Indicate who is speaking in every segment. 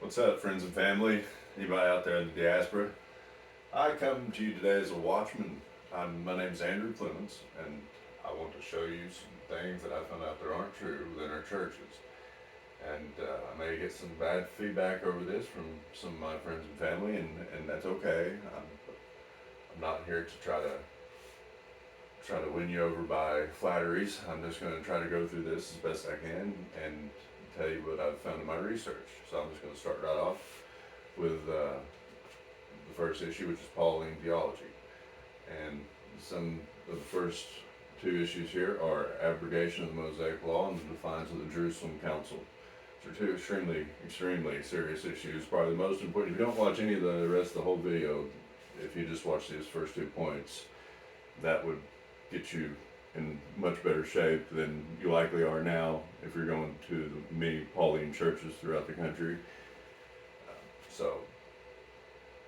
Speaker 1: What's up, friends and family? Anybody out there in the diaspora? I come to you today as a watchman. My name's Andrew Clemens, and I want to show you some things that I found out that aren't true within our churches. And I may get some bad feedback over this from some of my friends and family, and that's okay. I'm not here to try to win you over by flatteries. I'm just going to try to go through this as best I can and tell you what I've found in my research. So I'm just going to start right off with the first issue, which is Pauline Theology. And some of the first two issues here are Abrogation of the Mosaic Law and the defiance of the Jerusalem Council. These are two extremely serious issues. Probably the most important. If you don't watch any of the rest of the whole video, if you just watch these first 2 points, that would get you in much better shape than you likely are now if you're going to the many Pauline churches throughout the country.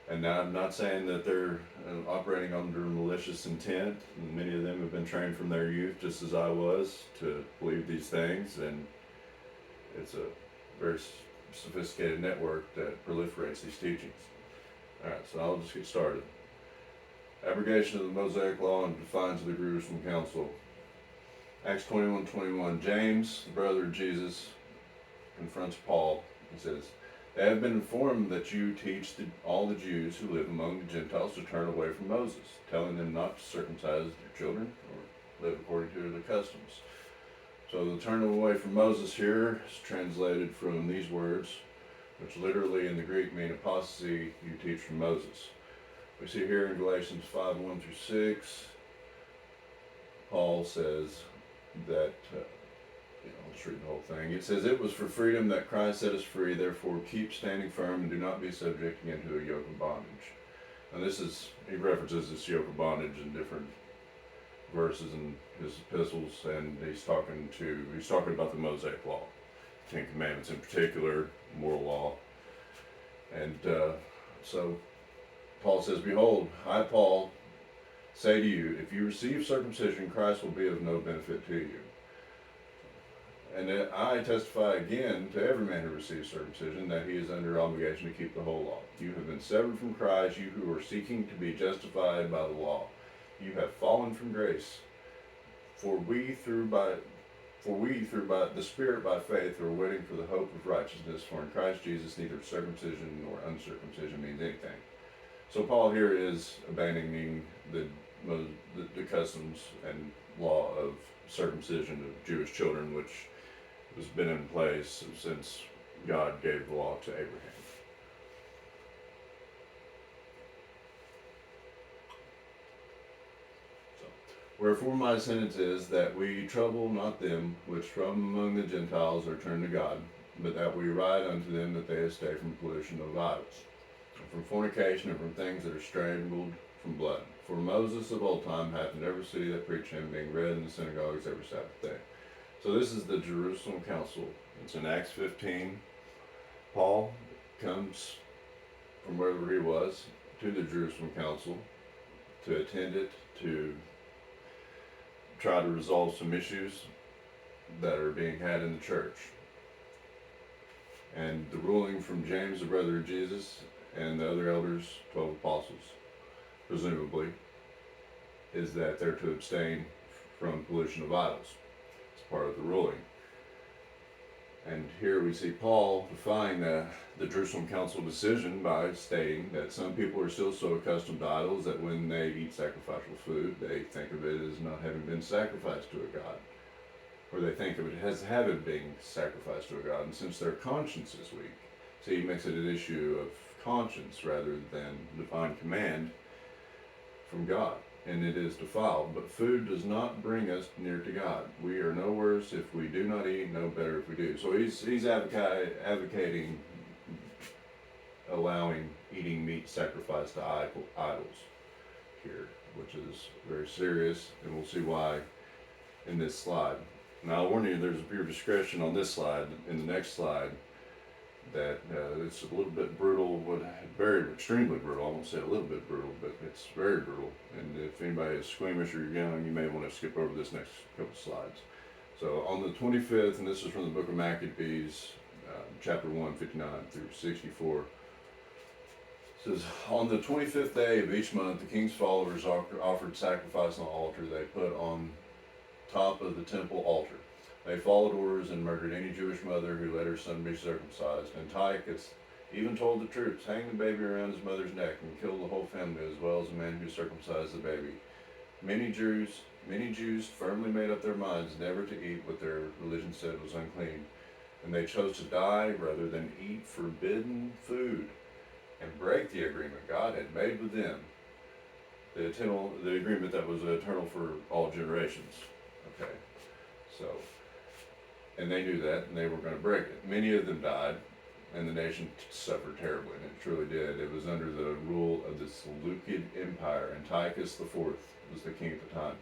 Speaker 1: And now I'm not saying that they're operating under malicious intent. Many of them have been trained from their youth, just as I was, to believe these things, and it's a very sophisticated network that proliferates these teachings. Alright, so I'll just get started. Abrogation of the Mosaic Law and defiance of the Jerusalem Council. Acts 21:21. James, the brother of Jesus, confronts Paul. He says, "They have been informed that you teach all the Jews who live among the Gentiles to turn away from Moses, telling them not to circumcise their children or live according to the customs." So the turn away from Moses here is translated from these words, which literally in the Greek mean apostasy, you teach from Moses. We see here in Galatians 5:1-6, Paul says that, let's read the whole thing. It says, "It was for freedom that Christ set us free, therefore keep standing firm and do not be subject again to a yoke of bondage." And he references this yoke of bondage in different verses in his epistles, and he's talking about the Mosaic Law, Ten Commandments in particular, moral law. And so Paul says, "Behold, I, Paul, say to you, if you receive circumcision, Christ will be of no benefit to you. And I testify again to every man who receives circumcision that he is under obligation to keep the whole law. You have been severed from Christ, you who are seeking to be justified by the law. You have fallen from grace. For we through by the Spirit by faith are waiting for the hope of righteousness. For in Christ Jesus neither circumcision nor uncircumcision means anything." So Paul here is abandoning the customs and law of circumcision of Jewish children, which has been in place since God gave the law to Abraham. "Wherefore my sentence is that we trouble not them which from among the Gentiles are turned to God, but that we write unto them that they stay from pollution of idols, and from fornication, and from things that are strangled from blood. For Moses of old time hath in every city that preach him, being read in the synagogues every Sabbath day." So this is the Jerusalem Council. It's in Acts 15. Paul comes from wherever he was to the Jerusalem Council to attend it, to try to resolve some issues that are being had in the church. And the ruling from James, the brother of Jesus, and the other elders, 12 apostles, presumably, is that they're to abstain from pollution of idols. It's part of the ruling. And here we see Paul defying the Jerusalem Council decision by stating that some people are still so accustomed to idols that when they eat sacrificial food, they think of it as not having been sacrificed to a god, or they think of it as having been sacrificed to a god. And since their conscience is weak, see, he makes it an issue of conscience rather than divine command from God, and it is defiled. But food does not bring us near to God. We are no worse if we do not eat, no better if we do. So he's advocating allowing eating meat sacrificed to idols here, which is very serious, and we'll see why in this slide. Now, I'll warn you, there's a pure discretion on this slide. In the next slide, that it's a little bit brutal, extremely brutal. I won't say a little bit brutal, but it's very brutal. And if anybody is squeamish or you're young, you may want to skip over this next couple slides. So on the 25th, and this is from the book of Maccabees, chapter 1, 59 through 64. It says, on the 25th day of each month, the king's followers offered sacrifice on the altar they put on top of the temple altar. They followed orders and murdered any Jewish mother who let her son be circumcised. Antiochus even told the troops, hang the baby around his mother's neck and kill the whole family as well as the man who circumcised the baby. Many Jews firmly made up their minds never to eat what their religion said was unclean, and they chose to die rather than eat forbidden food and break the agreement God had made with them, the agreement that was eternal for all generations. Okay, so, and they knew that, and they were going to break it. Many of them died, and the nation suffered terribly, and it truly did. It was under the rule of the Seleucid Empire. Antiochus IV was the king at the time.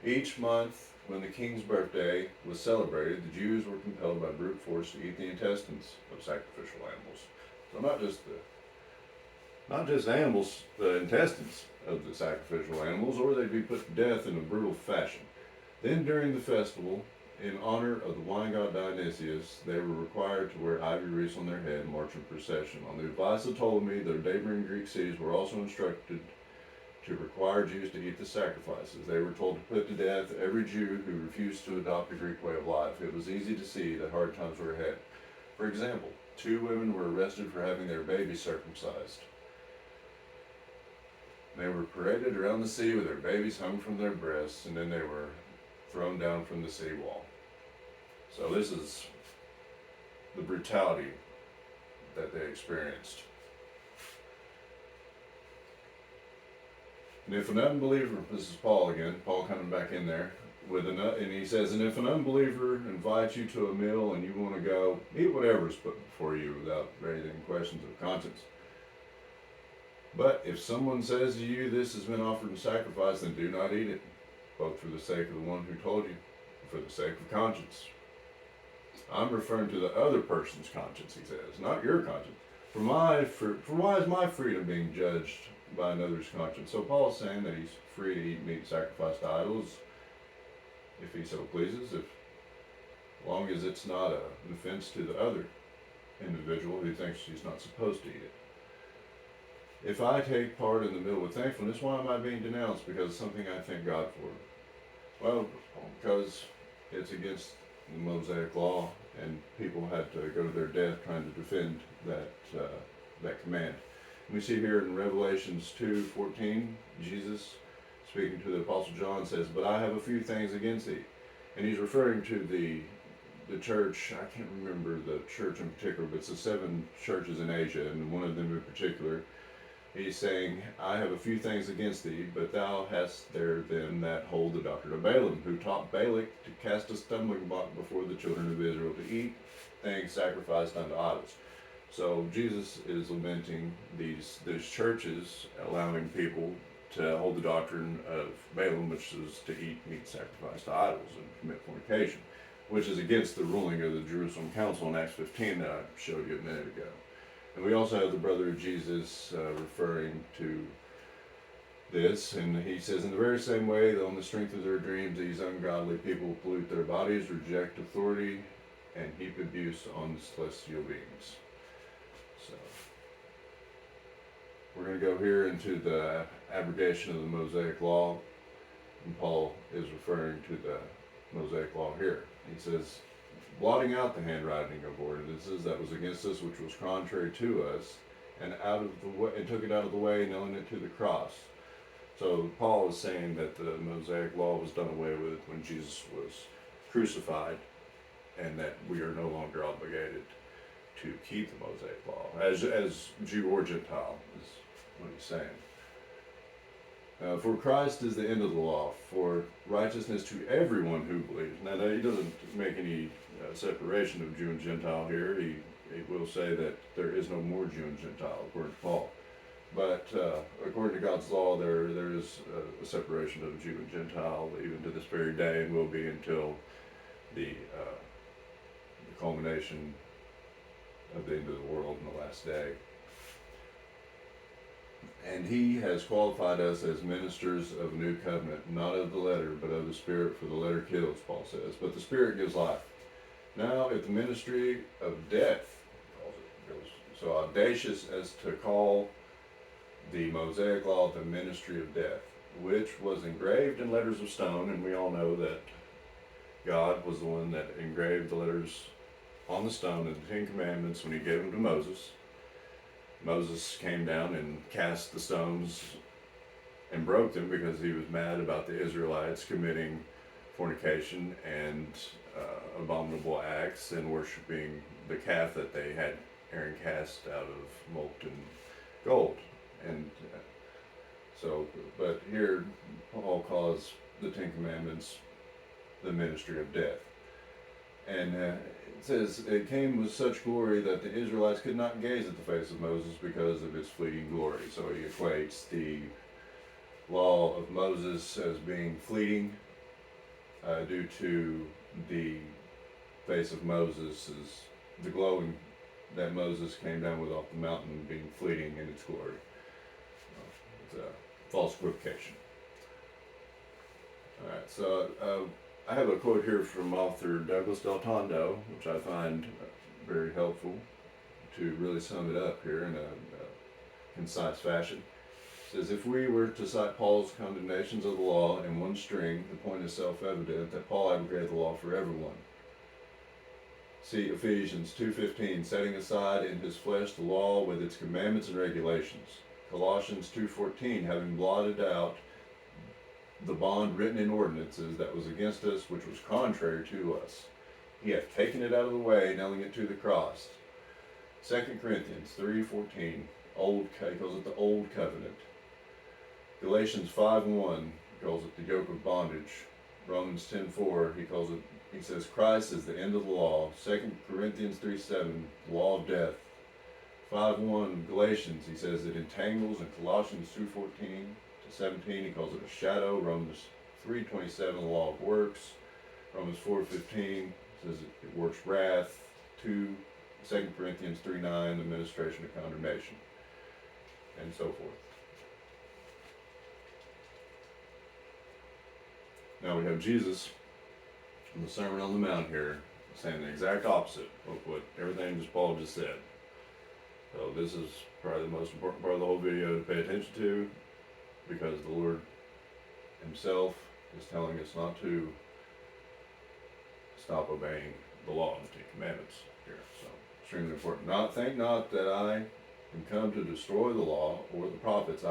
Speaker 1: Each month, when the king's birthday was celebrated, the Jews were compelled by brute force to eat the intestines of sacrificial animals. So not just animals, the intestines of the sacrificial animals, or they'd be put to death in a brutal fashion. Then during the festival, in honor of the wine god Dionysius, they were required to wear ivy wreaths on their head and march in procession. On the advice of Ptolemy, the neighboring Greek cities were also instructed to require Jews to eat the sacrifices. They were told to put to death every Jew who refused to adopt a Greek way of life. It was easy to see that hard times were ahead. For example, 2 women were arrested for having their babies circumcised. They were paraded around the sea with their babies hung from their breasts, and then they were thrown down from the city wall. So this is the brutality that they experienced. And if an unbeliever, this is Paul again, Paul coming back in there, and he says, and if an unbeliever invites you to a meal and you want to go, eat whatever is put before you without raising questions of conscience. But if someone says to you, this has been offered in sacrifice, then do not eat it, both for the sake of the one who told you, and for the sake of conscience. I'm referring to the other person's conscience, he says, not your conscience. For why is my freedom being judged by another's conscience? So Paul is saying that he's free to eat meat sacrificed to idols, if he so pleases, as long as it's not an offense to the other individual who thinks he's not supposed to eat it. If I take part in the meal with thankfulness, why am I being denounced? Because it's something I thank God for. Well, because it's against the Mosaic law, and people had to go to their death trying to defend that command. We see here in Revelations 2:14, Jesus, speaking to the Apostle John, says, but I have a few things against thee. And he's referring to the church, I can't remember the church in particular, but it's the 7 churches in Asia, and one of them in particular. He's saying, I have a few things against thee, but thou hast there them that hold the doctrine of Balaam, who taught Balak to cast a stumbling block before the children of Israel, to eat things sacrificed unto idols. So Jesus is lamenting these churches, allowing people to hold the doctrine of Balaam, which is to eat meat sacrificed to idols and commit fornication, which is against the ruling of the Jerusalem Council in Acts 15 that I showed you a minute ago. And we also have the brother of Jesus referring to this, and he says, in the very same way that on the strength of their dreams, these ungodly people pollute their bodies, reject authority, and heap abuse on the celestial beings. So, we're going to go here into the abrogation of the Mosaic law, and Paul is referring to the Mosaic law here. He says, blotting out the handwriting of ordinances that was against us, which was contrary to us, and took it out of the way, nailing it to the cross. So Paul is saying that the Mosaic law was done away with when Jesus was crucified, and that we are no longer obligated to keep the Mosaic law, as Jew or Gentile, is what he's saying. For Christ is the end of the law, for righteousness to everyone who believes. Now, he doesn't make any separation of Jew and Gentile here. He will say that there is no more Jew and Gentile, according to Paul. But according to God's law, there is a separation of Jew and Gentile, even to this very day, and will be until the culmination of the end of the world in the last day. And he has qualified us as ministers of a new covenant, not of the letter, but of the Spirit, for the letter kills, Paul says. But the Spirit gives life. Now, if the ministry of death, goes so audacious as to call the Mosaic law the ministry of death, which was engraved in letters of stone, and we all know that God was the one that engraved the letters on the stone of the Ten Commandments when he gave them to Moses. Moses came down and cast the stones and broke them because he was mad about the Israelites committing fornication and abominable acts and worshiping the calf that they had Aaron cast out of molten gold. And but here Paul calls the Ten Commandments the ministry of death. And it says, it came with such glory that the Israelites could not gaze at the face of Moses because of its fleeting glory. So he equates the law of Moses as being fleeting due to the face of Moses, the glowing that Moses came down with off the mountain being fleeting in its glory. It's a false equivocation. Alright, so I have a quote here from author Douglas Del Tondo, which I find very helpful to really sum it up here in a concise fashion. It says, if we were to cite Paul's condemnations of the law in one string, the point is self-evident that Paul abrogated the law for everyone. See Ephesians 2:15, setting aside in his flesh the law with its commandments and regulations. Colossians 2:14, having blotted out the bond written in ordinances that was against us, which was contrary to us. He hath taken it out of the way, nailing it to the cross. 2 Corinthians 3:14, he calls it the Old Covenant. Galatians 5:1 calls it the yoke of bondage. Romans 10:4, he says Christ is the end of the law. 2 Corinthians 3:7, law of death. 5:1 Galatians, he says it entangles. In Colossians 2:14-17, he calls it a shadow. Romans 3:27, the law of works. Romans 4:15 says it works wrath. 2 Corinthians 3:9, the ministration of condemnation, and so forth. Now we have Jesus in the Sermon on the Mount here saying the exact opposite of what everything Paul just said. So this is probably the most important part of the whole video to pay attention to, because the Lord himself is telling us not to stop obeying the law and the Ten Commandments here. So extremely important. Think not that I am come to destroy the law or the prophets.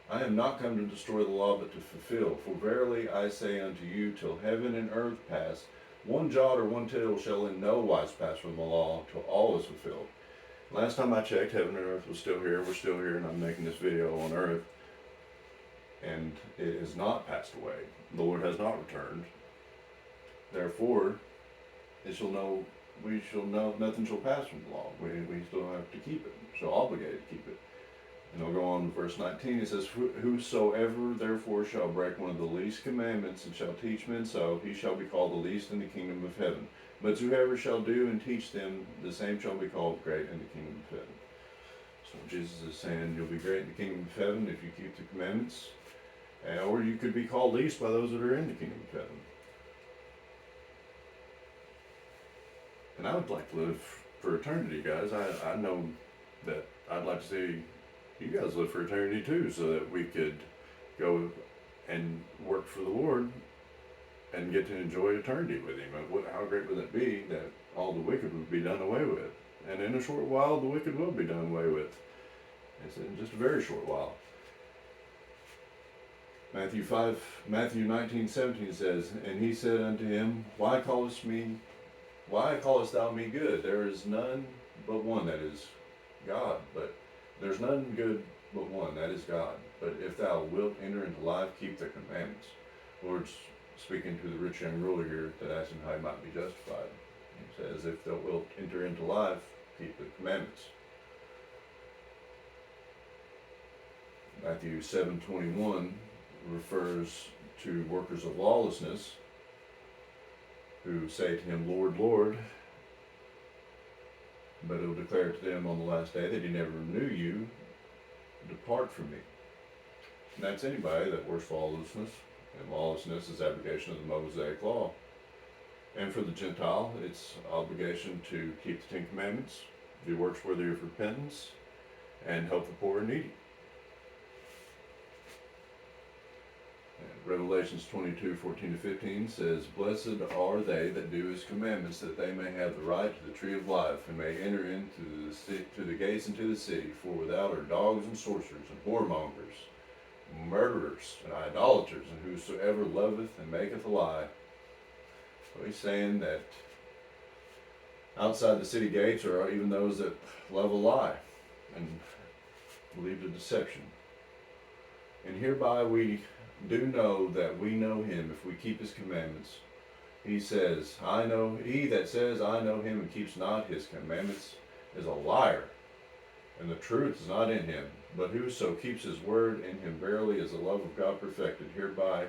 Speaker 1: I am not come to destroy the law, but to fulfill. For verily I say unto you, till heaven and earth pass, one jot or one tittle shall in no wise pass from the law, till all is fulfilled. Last time I checked, heaven and earth was still here. We're still here, and I'm making this video on earth. And it has not passed away. The Lord has not returned. Therefore, we shall know nothing shall pass from the law. We still have to keep it. So obligated to keep it. And I'll go on to verse 19. It says, whosoever therefore shall break one of the least commandments and shall teach men so, he shall be called the least in the kingdom of heaven. But whoever shall do and teach them, the same shall be called great in the kingdom of heaven. So Jesus is saying you'll be great in the kingdom of heaven if you keep the commandments. Or you could be called least by those that are in the kingdom of heaven. And I would like to live for eternity, guys. I know that I'd like to see you guys live for eternity too, so that we could go and work for the Lord and get to enjoy eternity with him. How great would it be that all the wicked would be done away with? And in a short while, the wicked will be done away with. It's in just a very short while. Matthew 19:17 says, and he said unto him, Why callest thou me good? There is none but one, that is God. But there's none good but one, that is God. But if thou wilt enter into life, keep the commandments. Lord's speaking to the rich young ruler here that asked him how he might be justified. He says, if thou wilt enter into life, keep the commandments. Matthew 7:21 refers to workers of lawlessness who say to him, Lord, Lord, but it will declare to them on the last day that he never knew you. Depart from me. And that's anybody that works lawlessness, and lawlessness is abrogation of the Mosaic law. And for the Gentile, it's obligation to keep the Ten Commandments, do works worthy of repentance, and help the poor and needy. And Revelations 22:14-15 says, "Blessed are they that do his commandments, that they may have the right to the tree of life, and may enter into the gates into the city. For without are dogs and sorcerers, and whoremongers, murderers, and idolaters, and whosoever loveth and maketh a lie." So he's saying that outside the city gates are even those that love a lie and believe the deception. And hereby we do know that we know him if we keep his commandments. He says, he that says, "I know him," and keeps not his commandments is a liar, and the truth is not in him. But whoso keeps his word, in him verily is the love of God perfected. Hereby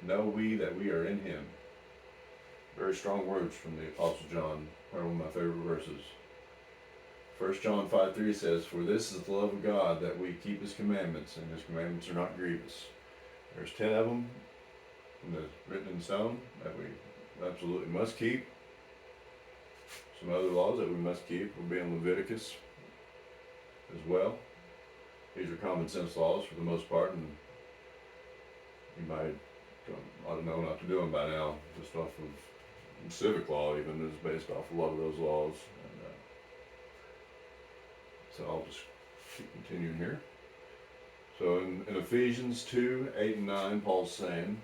Speaker 1: know we that we are in him. Very strong words from the Apostle John, one of my favorite verses. 1 John 5:3 says, "For this is the love of God, that we keep his commandments, and his commandments are not grievous." There's 10 of them written in stone that we absolutely must keep. Some other laws that we must keep will be in Leviticus as well. These are common sense laws for the most part, and you might ought to know not to do them by now, just off of civic law even is based off a lot of those laws. And so I'll just keep continuing here. So in Ephesians 2:8-9, Paul's saying,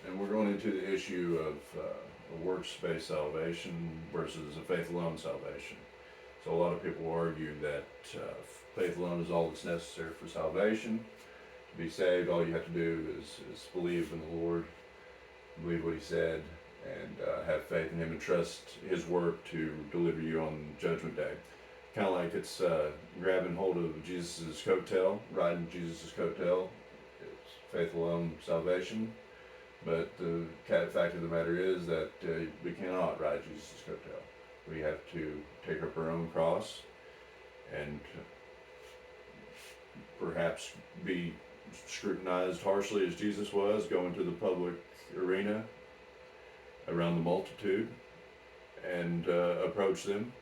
Speaker 1: and we're going into the issue of a works-based salvation versus a faith alone salvation. So a lot of people argue that faith alone is all that's necessary for salvation. To be saved, all you have to do is believe in the Lord, believe what he said, and have faith in him and trust his work to deliver you on Judgment Day. Kind of like it's grabbing hold of Jesus' coattail, riding Jesus' coattail. It's faith alone salvation. But the fact of the matter is that we cannot ride Jesus' coattail. We have to take up our own cross and perhaps be scrutinized harshly as Jesus was, go into the public arena around the multitude and approach them,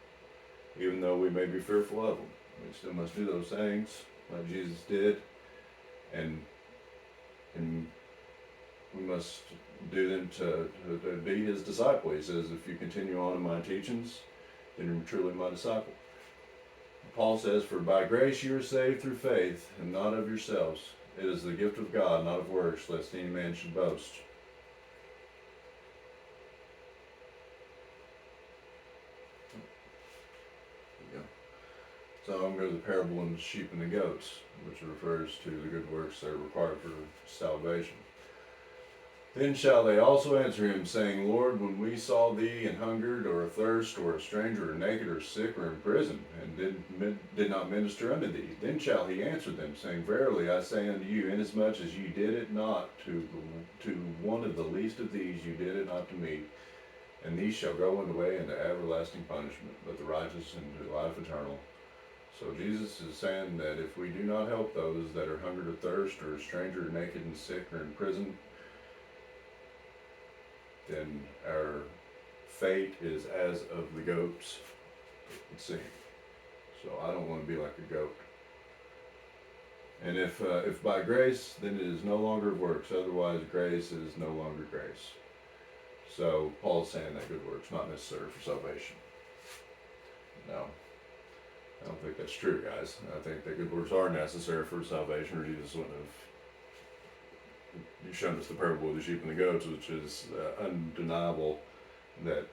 Speaker 1: even though we may be fearful of them. We still must do those things like Jesus did, and we must do them to be his disciple. He says, "If you continue on in my teachings, then you're truly my disciple." Paul says, "For by grace you are saved through faith, and not of yourselves. It is the gift of God, not of works, lest any man should boast." So I'm going to go to the parable of the sheep and the goats, which refers to the good works that are required for salvation. "Then shall they also answer him, saying, Lord, when we saw thee and hungered, or athirst, or a stranger, or naked, or sick, or in prison, and did not minister unto thee? Then shall he answer them, saying, Verily I say unto you, inasmuch as you did it not to one of the least of these, you did it not to me. And these shall go away into everlasting punishment, but the righteous into life eternal." So Jesus is saying that if we do not help those that are hungered or thirst, or a stranger, or naked, and sick, or in prison, then our fate is as of the goats it seems. So I don't want to be like a goat. And if by grace, then it is no longer of works. Otherwise, grace is no longer grace. So Paul's saying that good works not necessary for salvation. No, I don't think that's true, guys. I think that good works are necessary for salvation, or Jesus wouldn't have shown us the parable of the sheep and the goats, which is undeniable that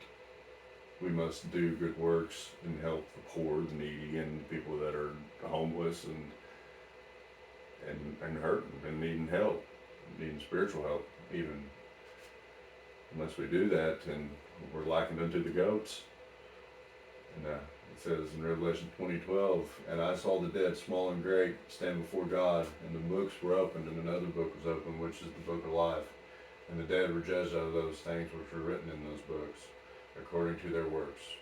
Speaker 1: we must do good works and help the poor, the needy, and people that are homeless and hurting and needing help, needing spiritual help. Even unless we do that, then we're likened unto the goats. And it says in Revelation 20:12, "And I saw the dead, small and great, stand before God, and the books were opened, and another book was opened, which is the book of life. And the dead were judged out of those things which were written in those books, according to their works."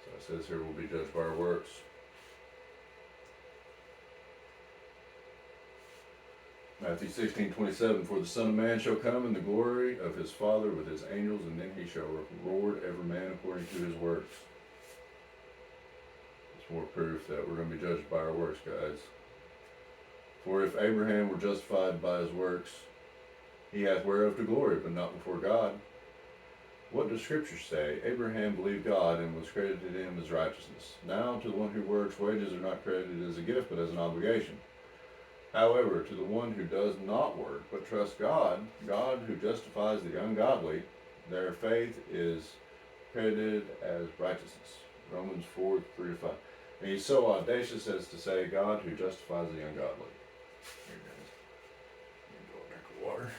Speaker 1: So it says here we'll be judged by our works. Matthew 16:27, for the Son of Man shall come in the glory of his Father with his angels, and then he shall reward every man according to his works. It's more proof that we're going to be judged by our works, guys. For if Abraham were justified by his works, he hath whereof to glory, but not before God. What does Scripture say? Abraham believed God, and was credited to him as righteousness. Now to the one who works, wages are not credited as a gift, but as an obligation. However, to the one who does not work, but trusts God, God who justifies the ungodly, their faith is credited as righteousness. Romans 4:3-5. And he's so audacious as to say, God who justifies the ungodly. Here, guys. Let me go a drink of water.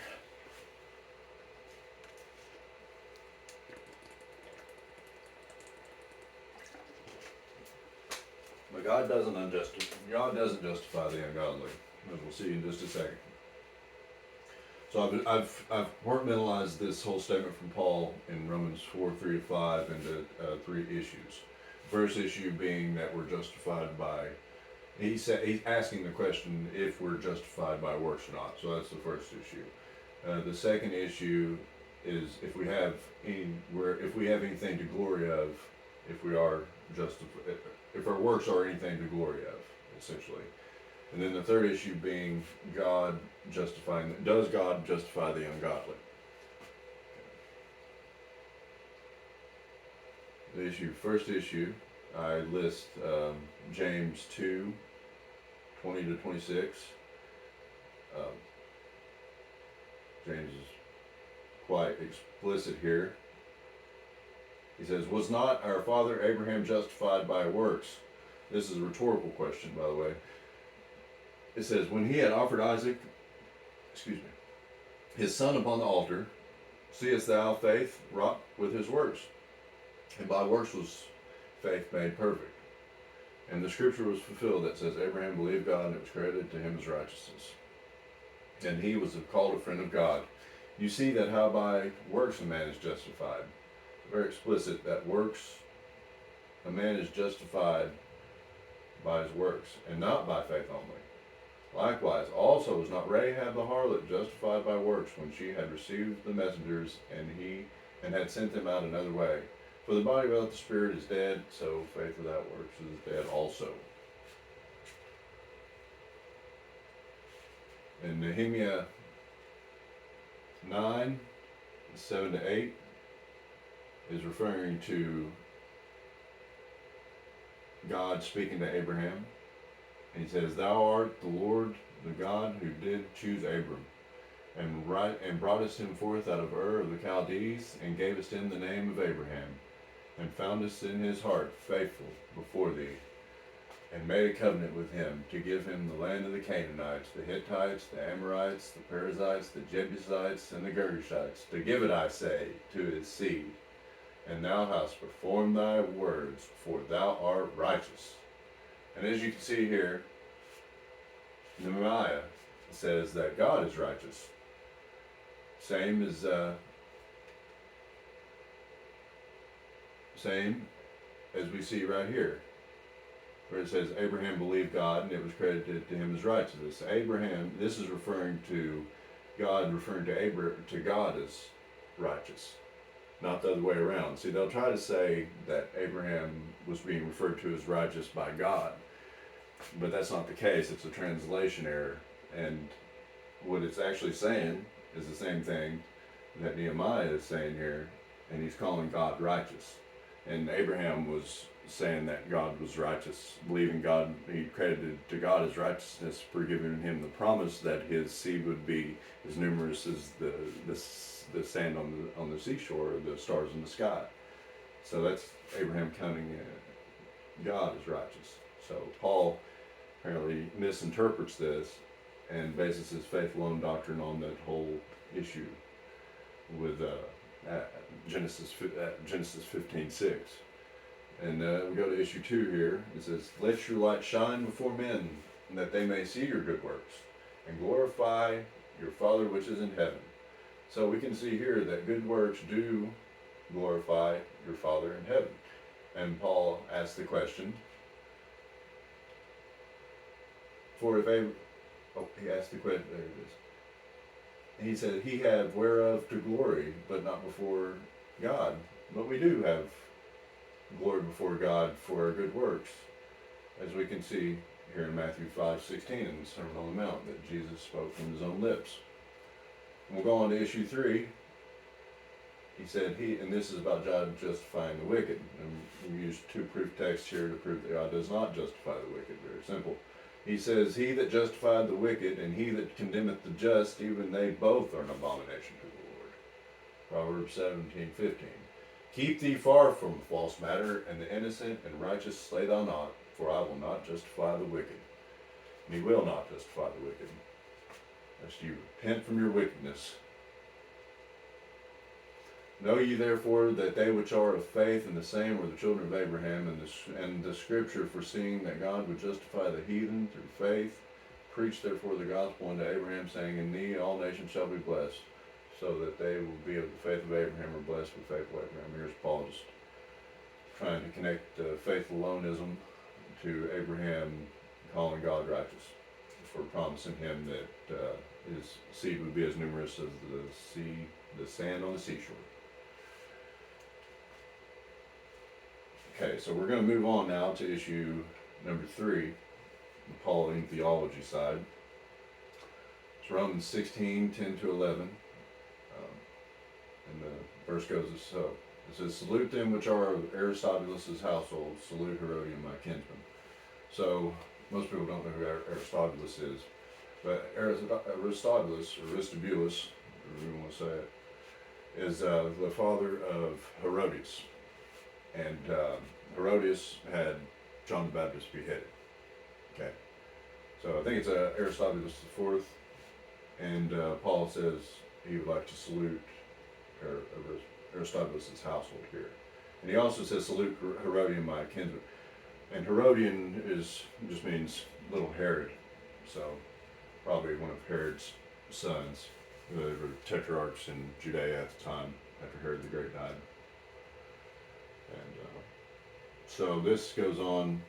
Speaker 1: But God doesn't justify the ungodly, as we'll see in just a second. So I've compartmentalized this whole statement from Paul in Romans 4:3-5 into 3 issues. First issue being that we're justified by, he's asking the question if we're justified by works or not. So that's the first issue. The second issue is if we have anything to glory of, if we are justified, if our works are anything to glory of, essentially. And then the third issue being does God justify the ungodly? First issue, I list James 2:20-26. James is quite explicit here. He says, was not our father Abraham justified by works? This is a rhetorical question, by the way. It says, when he had offered Isaac, his son upon the altar, seest thou faith wrought with his works? And by works was faith made perfect. And the scripture was fulfilled that says, Abraham believed God, and it was credited to him as righteousness. And he was called a friend of God. You see that how by works a man is justified. Very explicit that works, a man is justified by his works, and not by faith only. Likewise, also was not Rahab the harlot justified by works when she had received the messengers, and had sent them out another way? For the body without the spirit is dead, so faith without works is dead also. In Nehemiah 9:7-8 is referring to God speaking to Abraham. And he says, thou art the Lord, the God who did choose Abram, and broughtest him forth out of Ur of the Chaldees, and gavest him the name of Abraham, and foundest in his heart faithful before thee, and made a covenant with him to give him the land of the Canaanites, the Hittites, the Amorites, the Perizzites, the Jebusites, and the Girgashites, to give it, I say, to his seed. And thou hast performed thy words, for thou art righteous. And as you can see here, Nehemiah says that God is righteous. Same as we see right here, where it says Abraham believed God, and it was credited to him as righteousness. Abraham, this is referring to God, referring to God as righteous, not the other way around. See, they'll try to say that Abraham was being referred to as righteous by God, but that's not the case. It's a translation error, and what it's actually saying is the same thing that Nehemiah is saying here, and he's calling God righteous. And Abraham was saying that God was righteous, believing God, he credited to God as righteousness for giving him the promise that his seed would be as numerous as the sand on the seashore, or the stars in the sky. So that's Abraham counting God as righteous. So Paul apparently misinterprets this and bases his faith alone doctrine on that whole issue with Genesis 15:6. And we go to issue 2 here. It says, let your light shine before men, that they may see your good works, and glorify your Father which is in heaven. So we can see here that good works do glorify your Father in heaven. And Paul asks the question, for Oh, he asked the question. There it is. And he said, "He have whereof to glory, but not before God." But we do have glory before God for our good works, as we can see here in Matthew 5:16 in the Sermon on the Mount that Jesus spoke from his own lips. And we'll go on to issue 3. He said, and this is about God justifying the wicked. And we use 2 proof texts here to prove that God does not justify the wicked. Very simple. He says, "He that justified the wicked and he that condemneth the just, even they both are an abomination to the Lord." Proverbs 17:15. "Keep thee far from false matter, and the innocent and righteous slay thou not, for I will not justify the wicked." And he will not justify the wicked, lest you repent from your wickedness. "Know ye therefore that they which are of faith, and the same were the children of Abraham, and the scripture foreseeing that God would justify the heathen through faith, preach therefore the gospel unto Abraham, saying, In thee all nations shall be blessed, so that they will be of the faith of Abraham, or blessed with faithful Abraham." Here's Paul just trying to connect faith aloneism to Abraham calling God righteous, for promising him that his seed would be as numerous as the sand on the seashore. Okay, so we're going to move on now to issue number 3, the Pauline Theology side. It's Romans 16:10-11. And the verse goes as so. It says, "Salute them which are of Aristobulus' household, salute Herodian my kinsman." So, most people don't know who Aristobulus is, but Aristobulus, or Aristobulus, however you want to say it, is the father of Herodias. And Herodias had John the Baptist beheaded. Okay, so I think it's Aristobulus IV, and Paul says he would like to salute Aristobulus' household here. And he also says, "Salute Herodian my kinsman." And Herodian just means little Herod, so probably one of Herod's sons. They were tetrarchs in Judea at the time after Herod the Great died. And so this goes on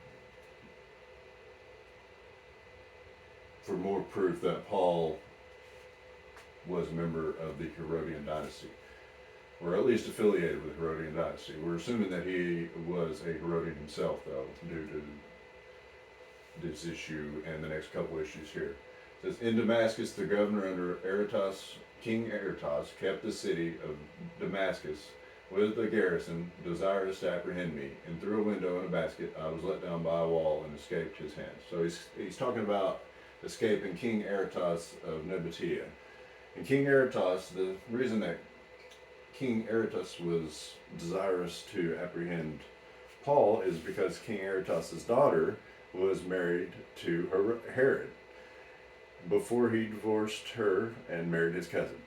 Speaker 1: for more proof that Paul was a member of the Herodian dynasty, or at least affiliated with the Herodian dynasty. We're assuming that he was a Herodian himself, though, due to this issue and the next couple issues here. It says, "In Damascus, the governor under King Aretas, kept the city of Damascus with a garrison, desirous to apprehend me, and through a window in a basket I was let down by a wall and escaped his hands." So he's talking about escaping King Aretas of Nabatea. And King Aretas, the reason that King Aretas was desirous to apprehend Paul is because King Aretas' daughter was married to Herod before he divorced her and married his cousin,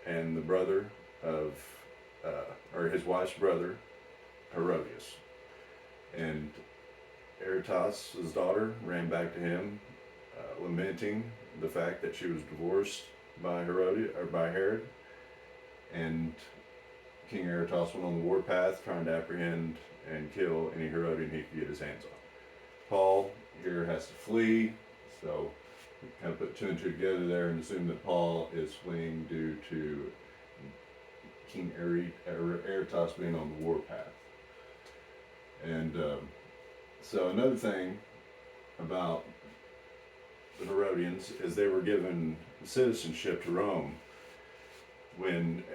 Speaker 1: and the brother of or his wife's brother, Herodias. And Aretas' daughter ran back to him, lamenting the fact that she was divorced by Herod. And King Aretas went on the warpath, trying to apprehend and kill any Herodian he could get his hands on. Paul here has to flee, so we kind of put 2 and 2 together there and assume that Paul is fleeing due to King Aretas being on the warpath. And so another thing about the Herodians is they were given citizenship to Rome when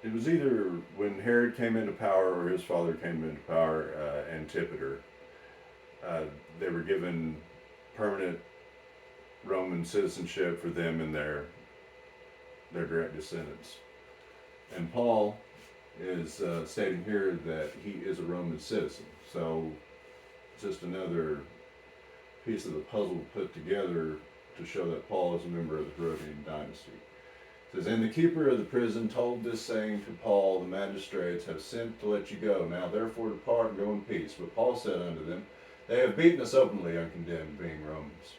Speaker 1: it was either when Herod came into power or his father came into power, Antipater. They were given permanent Roman citizenship for them and their direct descendants. And Paul is stating here that he is a Roman citizen. So just another piece of the puzzle put together to show that Paul is a member of the Herodian dynasty. It says, "And the keeper of the prison told this saying to Paul, The magistrates have sent to let you go. Now therefore depart and go in peace. But Paul said unto them, They have beaten us openly uncondemned, being Romans,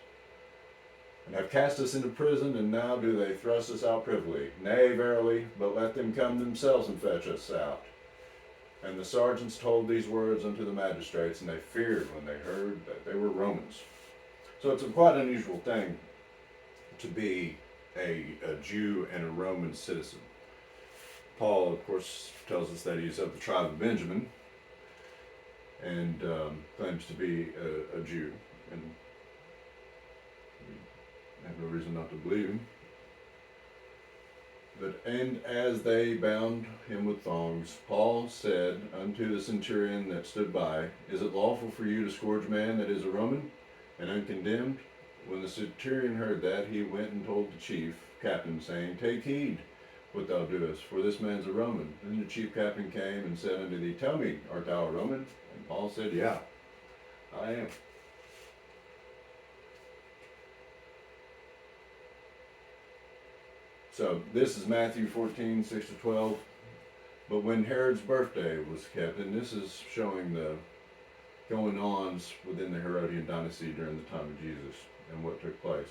Speaker 1: and have cast us into prison, and now do they thrust us out privily. Nay, verily, but let them come themselves and fetch us out. And the sergeants told these words unto the magistrates, and they feared when they heard that they were Romans. So it's a quite unusual thing to be a Jew and a Roman citizen. Paul, of course, tells us that he's of the tribe of Benjamin and claims to be a Jew, and we have no reason not to believe him. And as they bound him with thongs, Paul said unto the centurion that stood by, Is it lawful for you to scourge a man that is a Roman, and uncondemned? When the centurion heard that, he went and told the chief captain, saying, Take heed what thou doest, for this man's a Roman. Then the chief captain came and said unto thee, Tell me, art thou a Roman? And Paul said, Yeah, I am. So this is Matthew 14, 6 to 12. But when Herod's birthday was kept, and this is showing the going-ons within the Herodian dynasty during the time of Jesus and what took place.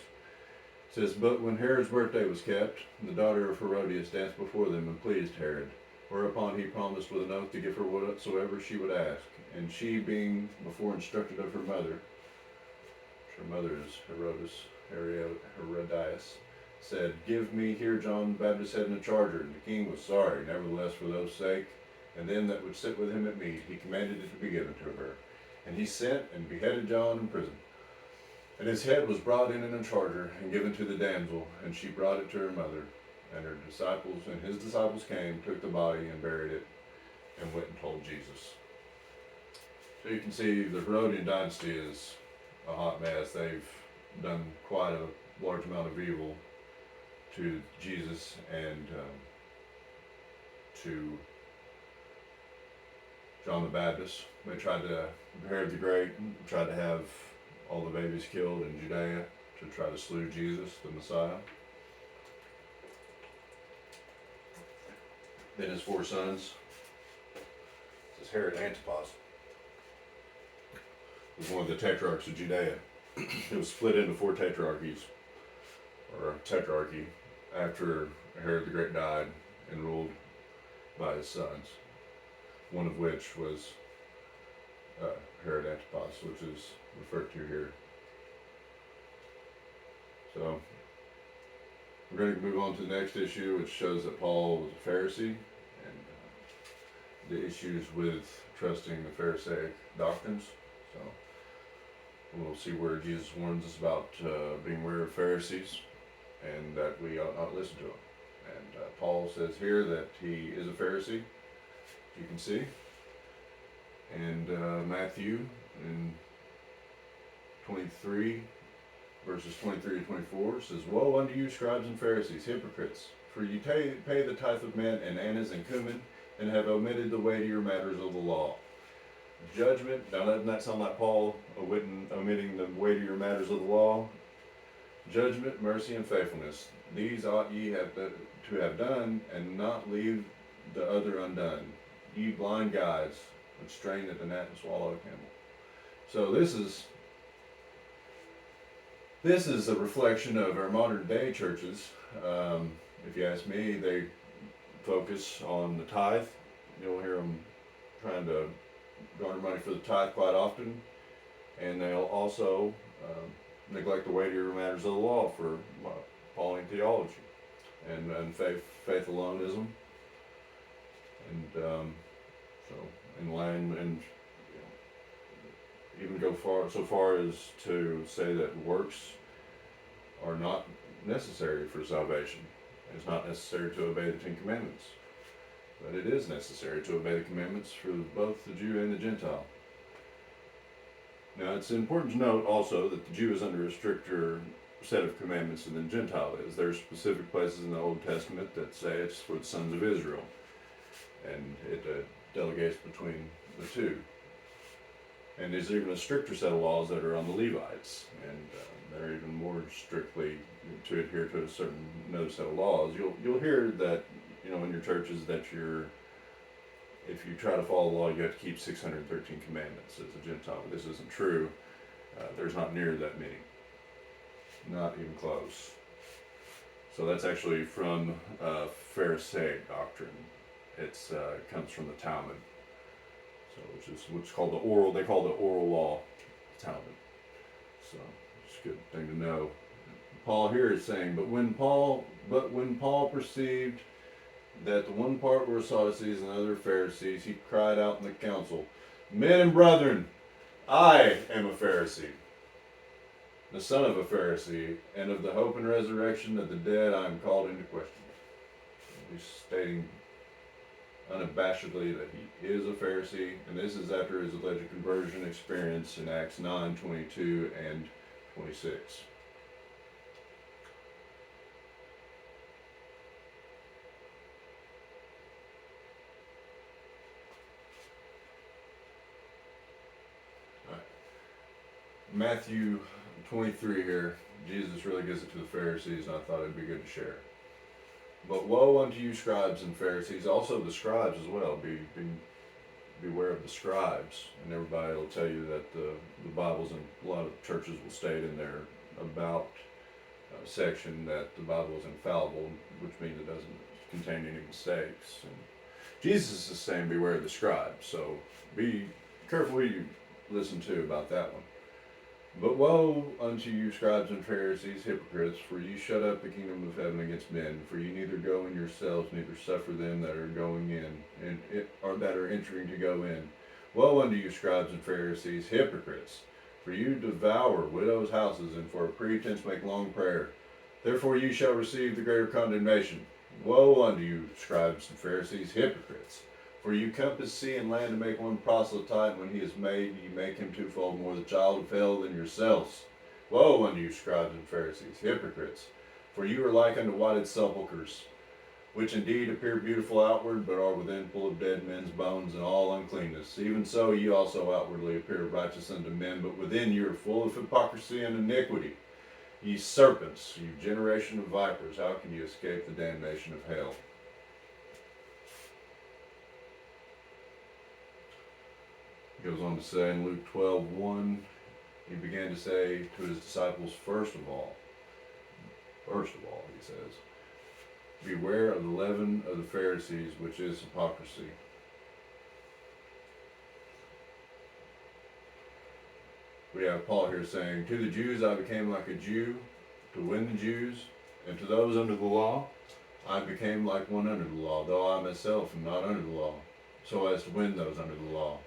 Speaker 1: It says, But when Herod's birthday was kept, the daughter of Herodias danced before them and pleased Herod, whereupon he promised with an oath to give her whatsoever she would ask. And she, being before instructed of her mother, her mother is Herodias, said, Give me here John the Baptist's head in a charger. And the king was sorry. Nevertheless, for those sake, and them that would sit with him at meat, he commanded it to be given to her. And he sent and beheaded John in prison. And his head was brought in a charger and given to the damsel, and she brought it to her mother. And her disciples and his disciples came, took the body and buried it, and went and told Jesus. So you can see the Herodian dynasty is a hot mess. They've done quite a large amount of evil to Jesus and to John the Baptist. They tried to, Herod the Great tried to have all the babies killed in Judea to try to slew Jesus, the Messiah. Then his 4 sons. This is Herod Antipas. He was one of the tetrarchs of Judea. It was split into 4 tetrarchies, or tetrarchy, after Herod the Great died and ruled by his sons, one of which was Herod Antipas, which is referred to here. So we're going to move on to the next issue, which shows that Paul was a Pharisee, and the issues with trusting the Pharisaic doctrines. So we'll see where Jesus warns us about being aware of Pharisees, and that we ought not listen to them. And Paul says here that he is a Pharisee, you can see. And Matthew in 23, verses 23 to 24 says, Woe unto you, scribes and Pharisees, hypocrites! For you pay the tithe of mint and anise and cumin, and have omitted the weightier matters of the law. Judgment, now doesn't that sound like Paul omitting the weightier matters of the law? Judgment, mercy, and faithfulness, these ought ye to have done, and not leave the other undone. Ye blind guides, which strain at the gnat and swallow a camel. So this is a reflection of our modern day churches. If you ask me, they focus on the tithe. You'll hear them trying to garner money for the tithe quite often, and they'll also neglect the weightier matters of the law for Pauline Theology and faith aloneism, and so in line, and even go so far as to say that works are not necessary for salvation. It's not necessary to obey the 10 Commandments, but it is necessary to obey the commandments for both the Jew and the Gentile. Now, it's important to note also that the Jew is under a stricter set of commandments than the Gentile is. There are specific places in the Old Testament that say it's for the sons of Israel, and it delegates between the two. And there's even a stricter set of laws that are on the Levites, and they're even more strictly to adhere to another set of laws. You'll hear that, in your churches, that if you try to follow the law, you have to keep 613 commandments as a Gentile. But this isn't true. There's not near that many. Not even close. So that's actually from Pharisaic doctrine. It comes from the Talmud. So which is called the oral. They call the oral law Talmud. So It's a good thing to know. Paul here is saying, but when Paul perceived that the one part were Sadducees and the other Pharisees, he cried out in the council, Men and brethren, I am a Pharisee, the son of a Pharisee, and of the hope and resurrection of the dead I am called into question. He's stating unabashedly that he is a Pharisee, and this is after his alleged conversion experience in Acts 9:22 and 26. Matthew 23 here, Jesus really gives it to the Pharisees, and I thought it'd be good to share. But woe unto you, scribes and Pharisees, also the scribes as well. Beware of the scribes, and everybody will tell you that the Bibles in a lot of churches will state in their about section that the Bible is infallible, which means it doesn't contain any mistakes. And Jesus is saying, beware of the scribes. So be careful who you listen to about that one. But woe unto you, scribes and Pharisees, hypocrites, for ye shut up the kingdom of heaven against men. For ye neither go in yourselves, neither suffer them that are going in, or that are entering to go in. Woe unto you, scribes and Pharisees, hypocrites, for you devour widows' houses, and for a pretense make long prayer. Therefore ye shall receive the greater condemnation. Woe unto you, scribes and Pharisees, hypocrites! For you compass sea and land to make one proselyte, and when he is made, ye make him twofold more the child of hell than yourselves. Woe unto you, scribes and Pharisees, hypocrites! For you are like unto whited sepulchres, which indeed appear beautiful outward, but are within full of dead men's bones and all uncleanness. Even so ye also outwardly appear righteous unto men, but within you are full of hypocrisy and iniquity. Ye serpents, you generation of vipers, how can you escape the damnation of hell? He goes on to say in Luke 12:1, he began to say to his disciples, first of all, he says, beware of the leaven of the Pharisees, which is hypocrisy. We have Paul here saying, to the Jews I became like a Jew, to win the Jews, and to those under the law, I became like one under the law, though I myself am not under the law, so as to win those under the law.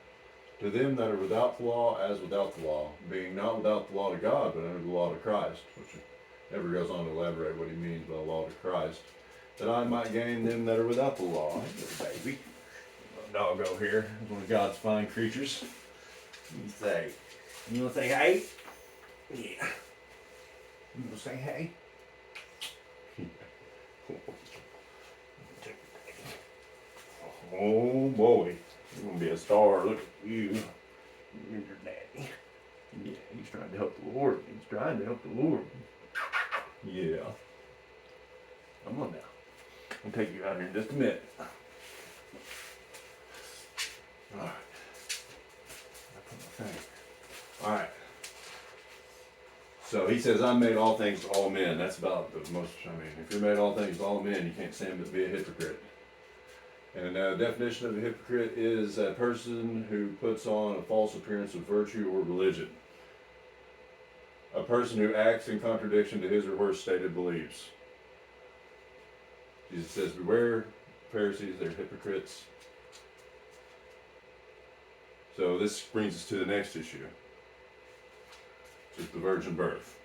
Speaker 1: To them that are without the law, as without the law, being not without the law to God, but under the law to Christ, which never goes on to elaborate what he means by the law to Christ, that I might gain them that are without the law. Hey, little baby. Doggo here, one of God's fine creatures. You wanna say hey? Yeah. You wanna say hey? Oh boy. You're gonna be a star. Look at you. You're your daddy. Yeah, he's trying to help the Lord. He's trying to help the Lord. Yeah. Come on now. I'll take you out here in just a minute. Alright. Alright. So he says, I made all things to all men. That's about the most, if you're made all things to all men, you can't stand but be a hypocrite. And the definition of a hypocrite is a person who puts on a false appearance of virtue or religion. A person who acts in contradiction to his or her stated beliefs. Jesus says, beware, Pharisees, they're hypocrites. So this brings us to the next issue, which is the virgin birth.